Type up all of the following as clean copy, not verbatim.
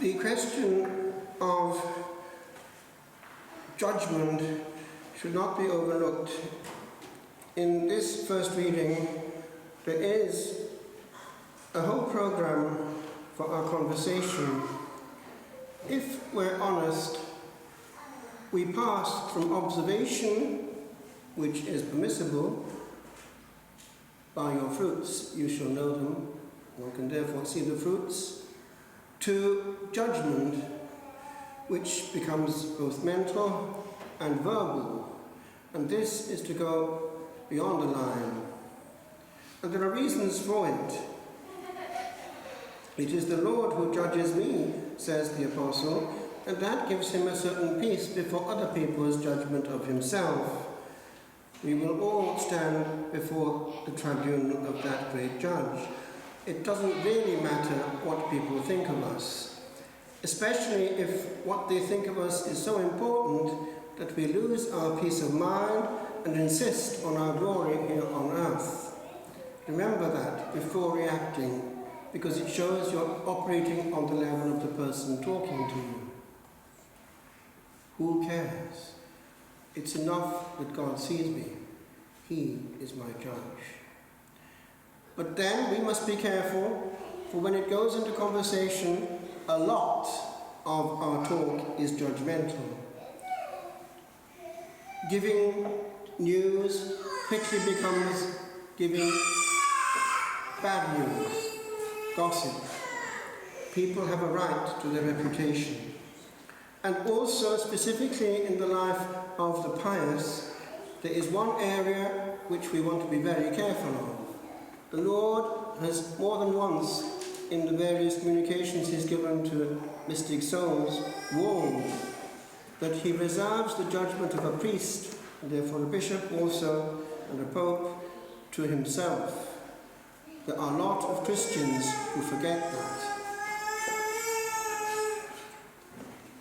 The question of judgment should not be overlooked. In this first reading, there is a whole program for our conversation. If we're honest, we pass from observation, which is permissible, by your fruits you shall know them, one can therefore see the fruits, to judgment, which becomes both mental and verbal, and this is to go beyond the line. And there are reasons for it. It is the Lord who judges me, says the Apostle, and that gives him a certain peace before other people's judgment of himself. We will all stand before the tribunal of that great judge. It doesn't really matter what people think of us, especially if what they think of us is so important that we lose our peace of mind and insist on our glory here on earth. Remember that before reacting, because it shows you're operating on the level of the person talking to you. Who cares? It's enough that God sees me. He is my judge. But then we must be careful, for when it goes into conversation, a lot of our talk is judgmental. Giving news quickly becomes giving bad news, gossip. People have a right to their reputation. And also, specifically in the life of the pious, there is one area which we want to be very careful of. The Lord has more than once, in the various communications he's given to mystic souls, warned that he reserves the judgment of a priest, and therefore a bishop also, and a pope, to himself. There are a lot of Christians who forget that.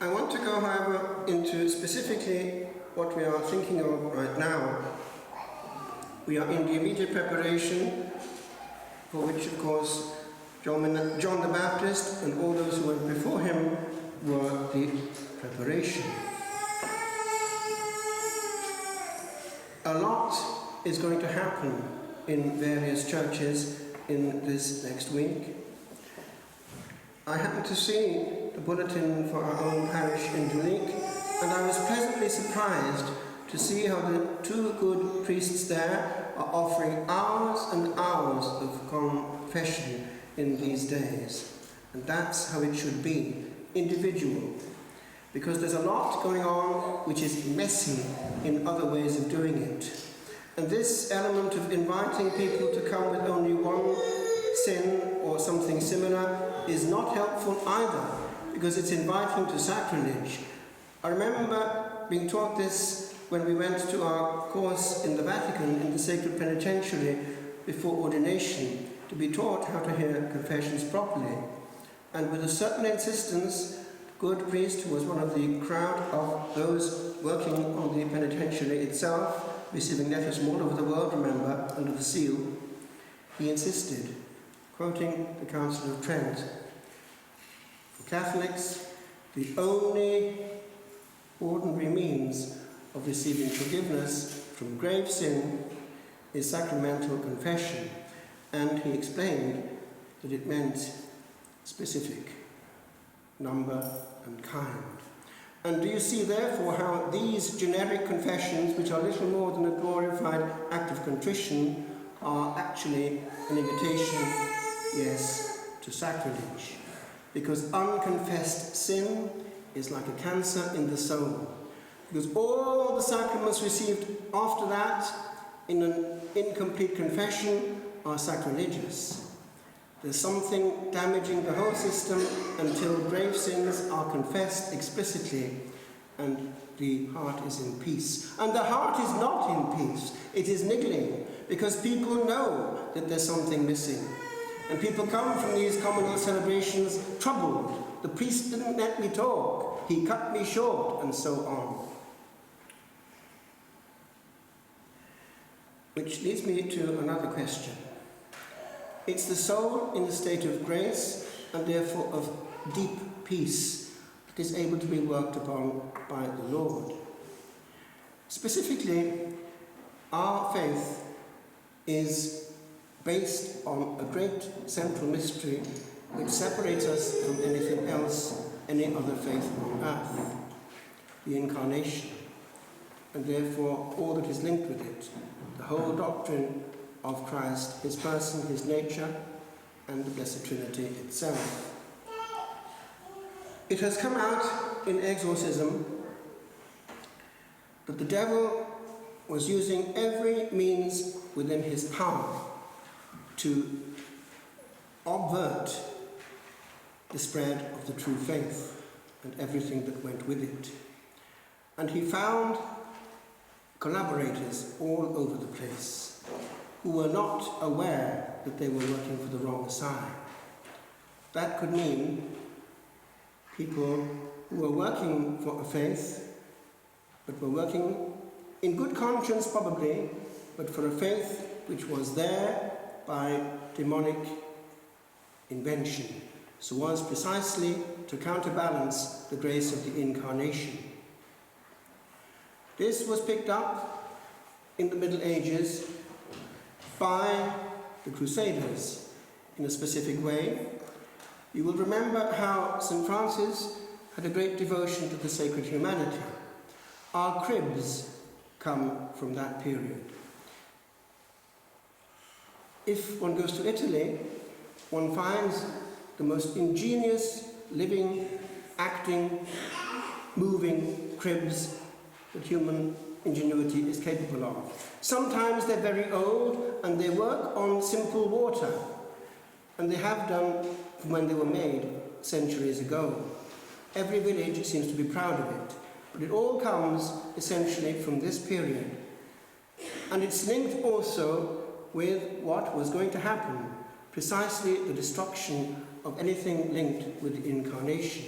I want to go, however, into specifically what we are thinking of right now. We are in the immediate preparation, for which, of course, John the Baptist and all those who went before him were the preparation. A lot is going to happen in various churches in this next week. I happened to see the bulletin for our own parish in Duleek, and I was pleasantly surprised to see how the two good priests there are offering hours and hours of confession in these days. And that's how it should be, individual. Because there's a lot going on which is messy in other ways of doing it. And this element of inviting people to come with only one sin or something similar is not helpful either, because it's inviting to sacrilege. I remember being taught this when we went to our course in the Vatican in the Sacred Penitentiary before ordination, to be taught how to hear confessions properly. And with a certain insistence, the good priest, who was one of the crowd of those working on the penitentiary itself, receiving letters from all over the world, remember, under the seal, he insisted, quoting the Council of Trent, for Catholics, the only ordinary means of receiving forgiveness from grave sin is sacramental confession. And he explained that it meant specific, number and kind. And do you see therefore how these generic confessions, which are little more than a glorified act of contrition, are actually an invitation, yes, to sacrilege? Because unconfessed sin is like a cancer in the soul. Because all the sacraments received after that in an incomplete confession are sacrilegious. There's something damaging the whole system until grave sins are confessed explicitly and the heart is in peace. And the heart is not in peace. It is niggling, because people know that there's something missing. And people come from these communal celebrations troubled. The priest didn't let me talk. He cut me short, and so on. Which leads me to another question. It's the soul in the state of grace, and therefore of deep peace that is able to be worked upon by the Lord. Specifically, our faith is based on a great central mystery which separates us from anything else, any other faith on earth, the Incarnation, and therefore all that is linked with it, the whole doctrine of Christ, his person, his nature, and the Blessed Trinity itself. It has come out in exorcism that the devil was using every means within his power to obvert the spread of the true faith and everything that went with it. And he found collaborators all over the place who were not aware that they were working for the wrong side. That could mean people who were working for a faith, but were working in good conscience probably, but for a faith which was there by demonic invention, so was precisely to counterbalance the grace of the Incarnation. This was picked up in the Middle Ages by the Crusaders in a specific way. You will remember how St. Francis had a great devotion to the sacred humanity. Our cribs come from that period. If one goes to Italy, one finds the most ingenious, living, acting, moving cribs that human ingenuity is capable of. Sometimes they're very old and they work on simple water, and they have done from when they were made centuries ago. Every village seems to be proud of it, but it all comes essentially from this period. And it's linked also with what was going to happen, precisely the destruction of anything linked with the Incarnation.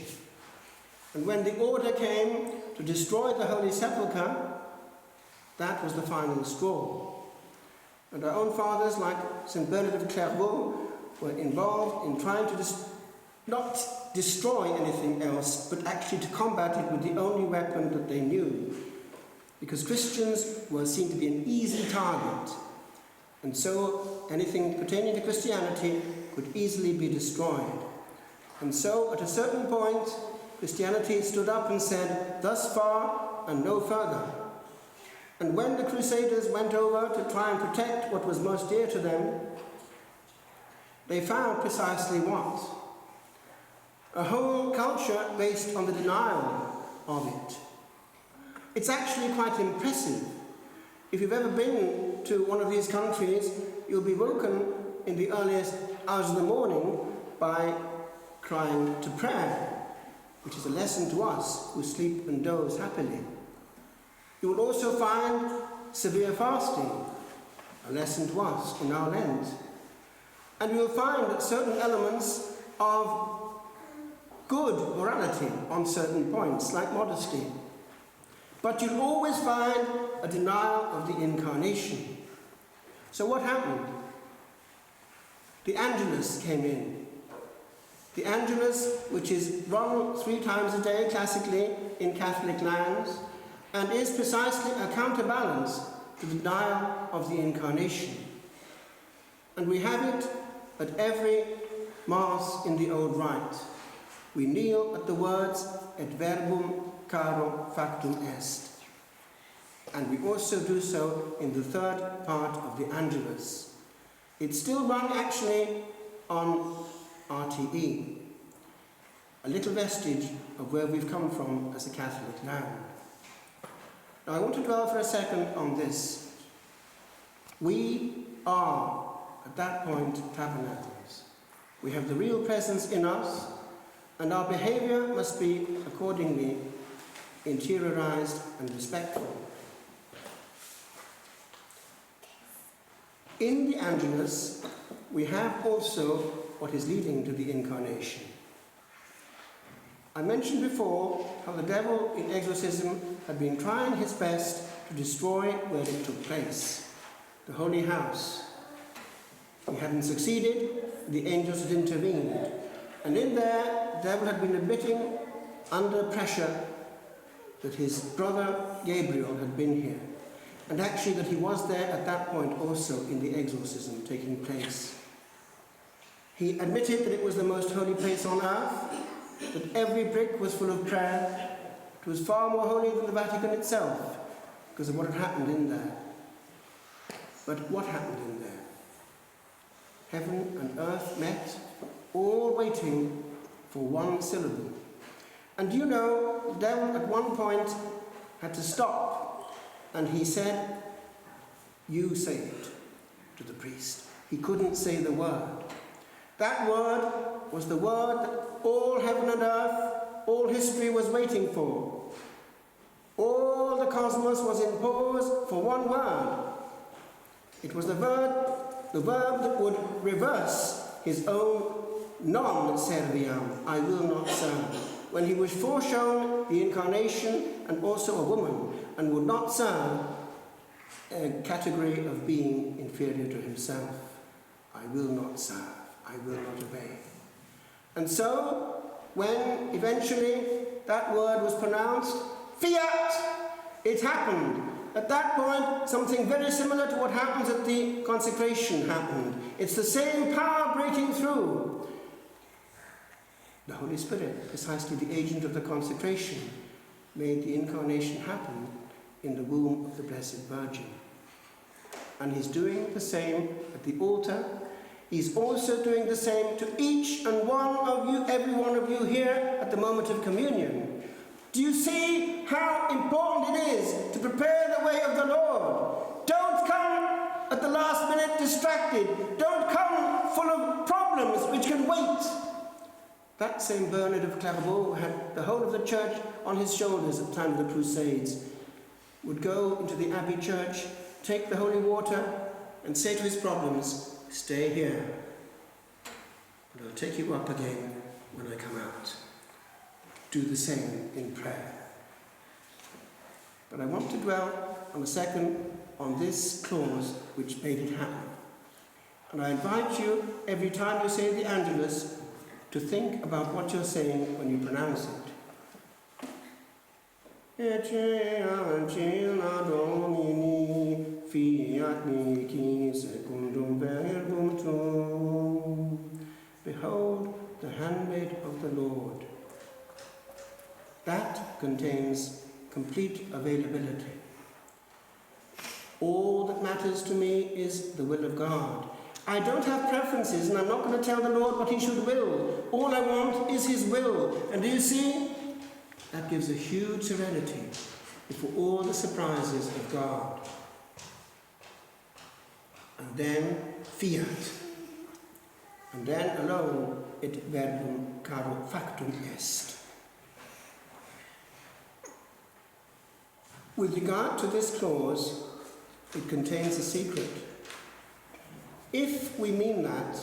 And when the order came to destroy the Holy Sepulchre, that was the final straw. And our own fathers, like St. Bernard of Clairvaux, were involved in trying to not destroy anything else, but actually to combat it with the only weapon that they knew. Because Christians were seen to be an easy target, and so anything pertaining to Christianity could easily be destroyed. And so, at a certain point, Christianity stood up and said, "Thus far and no further." And when the Crusaders went over to try and protect what was most dear to them, they found precisely what? A whole culture based on the denial of it. It's actually quite impressive. If you've ever been to one of these countries, you'll be woken in the earliest hours of the morning by crying to prayer, which is a lesson to us who sleep and doze happily. You will also find severe fasting, a lesson to us in our Lent. And you will find certain elements of good morality on certain points, like modesty. But you'll always find a denial of the Incarnation. So what happened? The Angelus came in. The Angelus, which is rung 3 times a day classically in Catholic lands, and is precisely a counterbalance to the denial of the Incarnation. And we have it at every Mass in the Old Rite. We kneel at the words, "Et verbum caro factum est." And we also do so in the 3rd part of the Angelus. It's still run actually on RTE, a little vestige of where we've come from as a Catholic land. Now I want to dwell for a second on this. We are, at that point, tabernacles. We have the real presence in us, and our behavior must be accordingly interiorized and respectful. In the Angelus, we have also what is leading to the Incarnation. I mentioned before how the devil in exorcism had been trying his best to destroy where it took place, the Holy House. He hadn't succeeded, the angels had intervened. And in there, the devil had been admitting under pressure that his brother Gabriel had been here. And actually that he was there at that point also in the exorcism taking place. He admitted that it was the most holy place on earth, that every brick was full of prayer. It was far more holy than the Vatican itself because of what had happened in there. But what happened in there? Heaven and earth met, all waiting for one syllable. And you know, the devil at one point had to stop, and he said, "You say it," to the priest. He couldn't say the word. That word was the word that all heaven and earth, all history was waiting for. All the cosmos was in pause for one word. It was the verb that would reverse his own non serviam, I will not serve, when he was foreshown the incarnation and also a woman, and would not serve a category of being inferior to himself. I will not serve, I will not obey. And so, when eventually that word was pronounced, fiat, it happened. At that point, something very similar to what happens at the consecration happened. It's the same power breaking through. The Holy Spirit, precisely the agent of the consecration, made the incarnation happen in the womb of the Blessed Virgin. And he's doing the same at the altar. He's also doing the same to each and one of you, every one of you here at the moment of communion. Do you see how important it is to prepare the way of the Lord? Don't come at the last minute distracted. Don't come full of problems which can wait. That same Bernard of Clairvaux had the whole of the church on his shoulders at the time of the Crusades, would go into the Abbey church, take the holy water, and say to his problems, "Stay here, and I'll take you up again when I come out." Do the same in prayer. But I want to dwell on a second on this clause which made it happen. And I invite you, every time you say the Angelus, to think about what you're saying when you pronounce it. Ecce ancilla Domini, fiat mihi secundum verbum tuum. Behold the handmaid of the Lord. That contains complete availability. All that matters to me is the will of God. I don't have preferences, and I'm not going to tell the Lord what he should will. All I want is his will. And do you see? That gives a huge serenity before all the surprises of God. And then fiat. And then alone et verbum caro factum est. With regard to this clause, it contains a secret. If we mean that,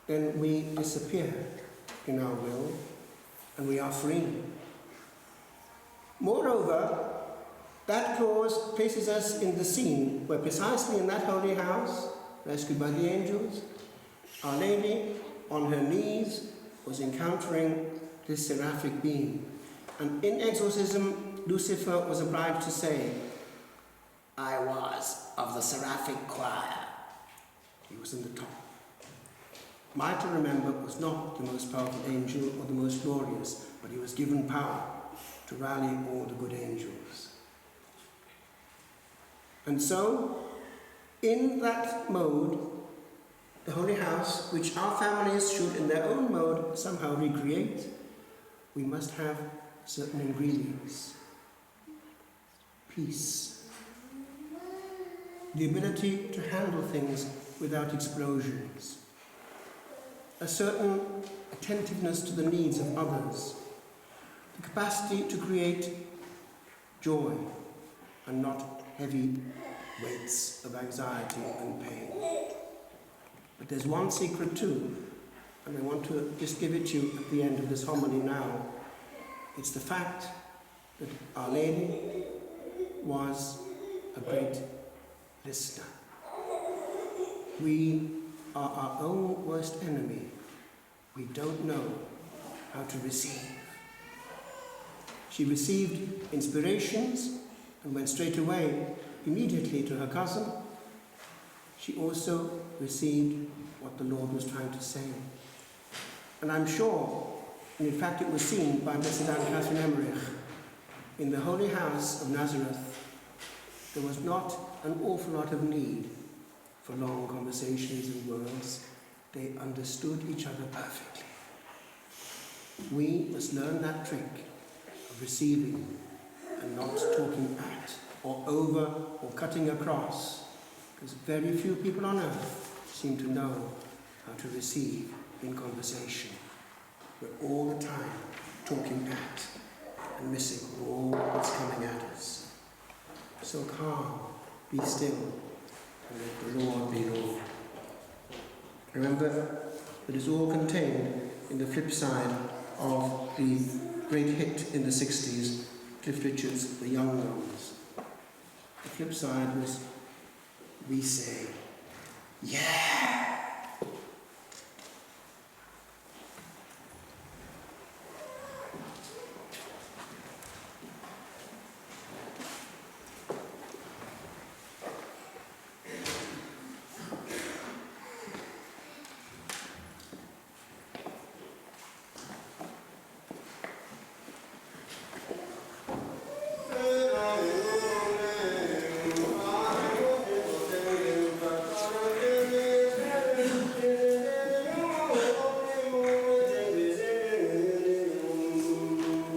then we disappear in our will and we are free. Moreover, that clause places us in the scene where precisely in that holy house, rescued by the angels, Our Lady on her knees was encountering this seraphic being. And in exorcism, Lucifer was obliged to say, "I was of the seraphic choir." He was in the top. Michael, remember, was not the most powerful angel or the most glorious, but he was given power to rally all the good angels. And so, in that mode, the Holy House, which our families should in their own mode somehow recreate, we must have certain ingredients. Peace. The ability to handle things without explosions. A certain attentiveness to the needs of others. The capacity to create joy and not heavy weights of anxiety and pain. But there's one secret too, and I want to just give it to you at the end of this homily now. It's the fact that Our Lady was a great listener. We are our own worst enemy we don't know how to receive. She received inspirations and went straight away, immediately to her cousin. She also received what the Lord was trying to say. And I'm sure, and in fact it was seen by Blessed Anne Catherine Emmerich, in the Holy House of Nazareth, there was not an awful lot of need for long conversations and words. They understood each other perfectly. We must learn that trick of receiving and not talking at, or over, or cutting across, because very few people on earth seem to know how to receive in conversation. We're all the time talking at and missing all that's coming at us. So calm, be still, and let the Lord be Lord. Remember that it's all contained in the flip side of the great hit in the 60s, Cliff Richard's The Young Ones. The flip side was, we say, yeah!